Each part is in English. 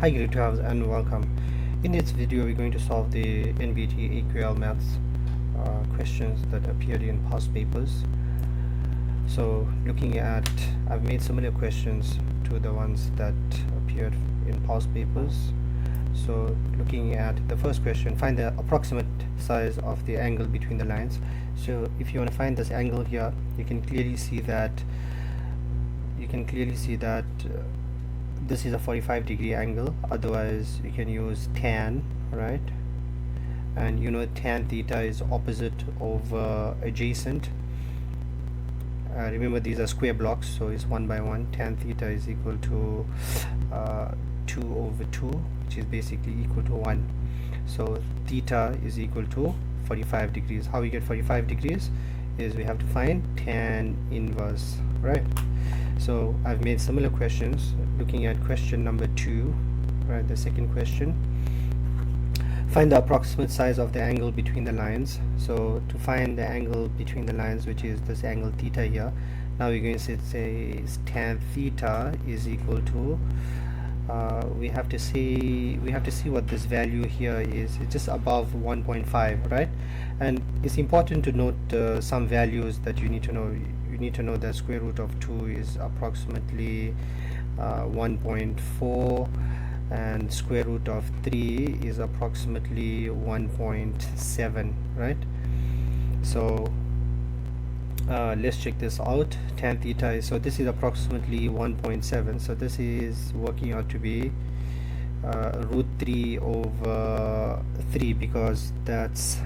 Hi grade 12 and welcome. In this video we're going to solve the NBT AQL maths questions that appeared in past papers. So looking at, I've made similar questions to the ones that appeared in past papers. So looking at the first question, find the approximate size of the angle between the lines. So if you want to find this angle here, you can clearly see that this is a 45-degree angle. Otherwise you can use tan, right? And you know tan theta is opposite over adjacent. Remember these are square blocks, so it's 1 by 1. Tan theta is equal to 2 over 2, which is basically equal to 1. So theta is equal to 45 degrees. How we get 45 degrees is we have to find tan inverse, right? So I've made similar questions. Looking at question number 2, right, the second question, find the approximate size of the angle between the lines. So to find the angle between the lines, which is this angle theta here, now we're going to say tan theta is equal to we have to see what this value here is. It's just above 1.5, right? And it's important to note some values that you need to know. You need to know that square root of 2 is approximately 1.4, and square root of 3 is approximately 1.7, right? So let's check this out. Tan theta is, so this is approximately 1.7, so this is working out to be root 3 over 3, because that's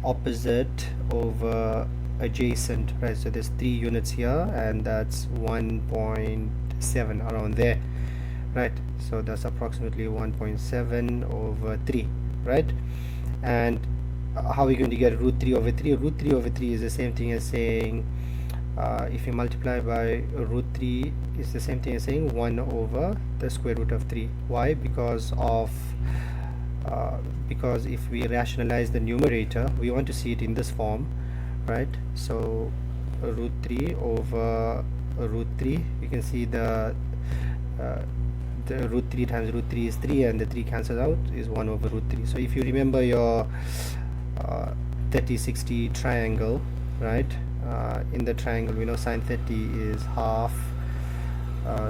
opposite over adjacent, right? So there's 3 units here, and that's 1.7 around there, right? So that's approximately 1.7 over 3, right? And how are we going to get root 3 over 3? Root 3 over 3 is the same thing as saying if you multiply by root 3 is the same thing as saying 1 over the square root of 3. Why? Because if we rationalize the numerator, we want to see it in this form, right? So root 3 over root 3, you can see the root 3 times root 3 is 3, and the 3 cancels out, is 1 over root 3. So if you remember your 30-60 triangle, right? In the triangle we know sine 30 is half,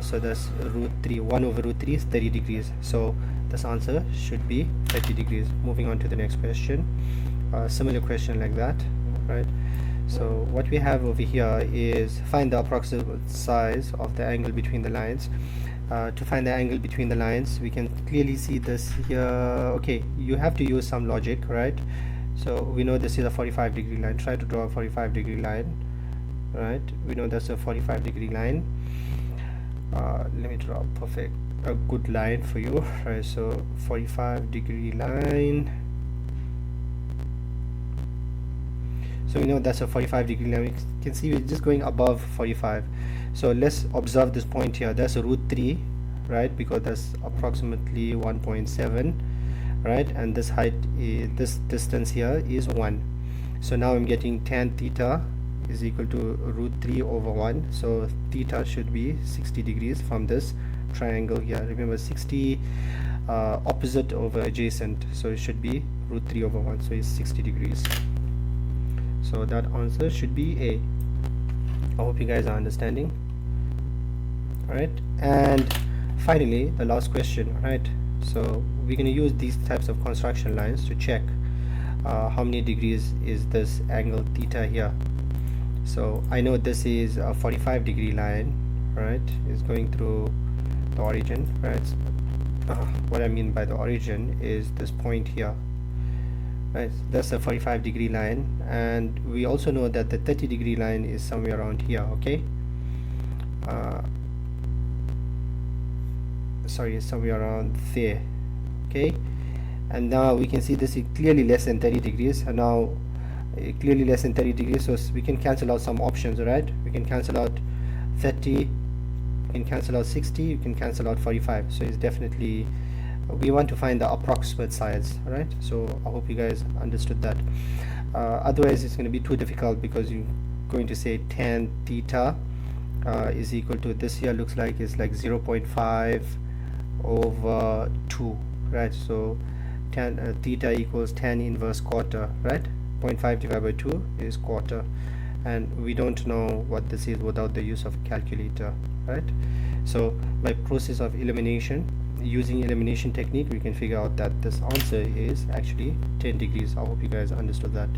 so that's root 3, 1 over root 3 is 30 degrees. So this answer should be 30 degrees. Moving on to the next question, similar question like that, right? So what we have over here is find the approximate size of the angle between the lines. To find the angle between the lines, we can clearly see this here. Okay, you have to use some logic, right? So we know this is a 45-degree line. Try to draw a 45-degree line, right? We know that's a 45-degree line. Let me draw a good line for you, right? So 45-degree line. So we know that's a 45-degree line. We can see we're just going above 45. So let's observe this point here. That's a root 3, right? Because that's approximately 1.7, right? And this height is, this distance here is 1. So now I'm getting tan theta is equal to root 3 over 1. So theta should be 60 degrees from this triangle here. Remember 60 opposite over adjacent, so it should be root 3 over 1, so it's 60 degrees. So that answer should be A. I hope you guys are understanding. Alright, and finally the last question, right? So we're going to use these types of construction lines to check how many degrees is this angle theta here. So I know this is a 45-degree line, right? It's going through the origin, right? What I mean by the origin is this point here, right? That's a 45-degree line, and we also know that the 30-degree line is somewhere around here, okay? Sorry, somewhere around there, okay? And now we can see this is clearly less than 30 degrees, and now clearly less than 30 degrees, so we can cancel out some options, right? We can cancel out 30, you can cancel out 60, you can cancel out 45. So it's definitely, we want to find the approximate size, right? So I hope you guys understood that. Otherwise it's going to be too difficult, because you're going to say tan theta is equal to, this here looks like is like 0.5 over 2, right? So tan theta equals tan inverse quarter, right? 0.5 divided by 2 is quarter, and we don't know what this is without the use of calculator, right? So by process of elimination, using elimination technique, we can figure out that this answer is actually 10 degrees. I hope you guys understood that.